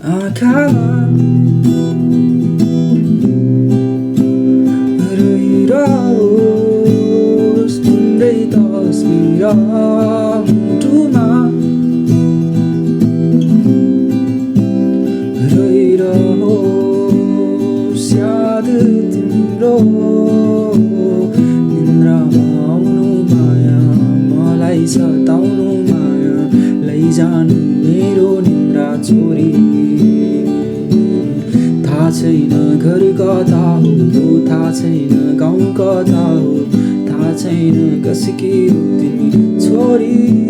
आँखामा रहिरहोस् तिम्रै तस्बिर मुटुमा रहिरहोस् याद तिम्रो निन्द्रामा आउनु माया मलाई सताउनु माया लैजानु मेरो निन्द्रा चोरी थाहा छैन घर कता हो थाहा छैन गाउँ कता हो थाहा छैन कसकी हो तिमी छोरी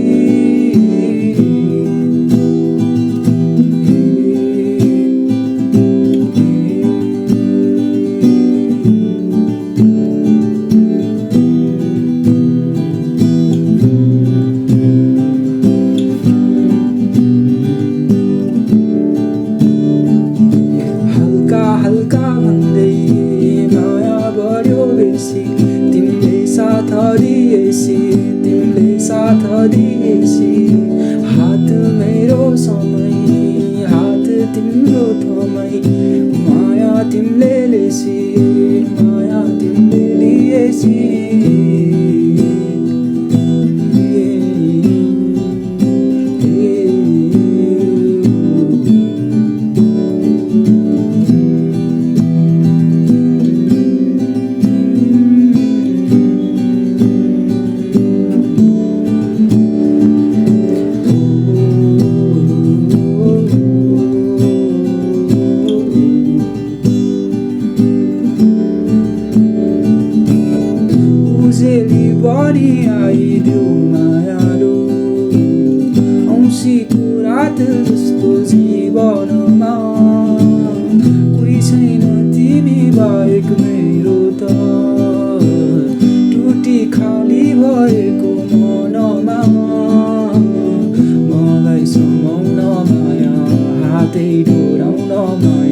हल्का भन्दै माया बढ्यो बेसी तिमीले साथ दिएसी तिमीले साथ दिएसी हात मेरो समय हात तिम्रो थमै माया तिमीले लेसी माया तिमीले लिएसी उजेली बढी आइदेऊ मायालु औँसीको रात जस्तो जीवनमा कोही छैन तिमी बाहेक मेरो त टुटी खाली भएको मनमा मलाई समाउन माया हातै डोराउन माया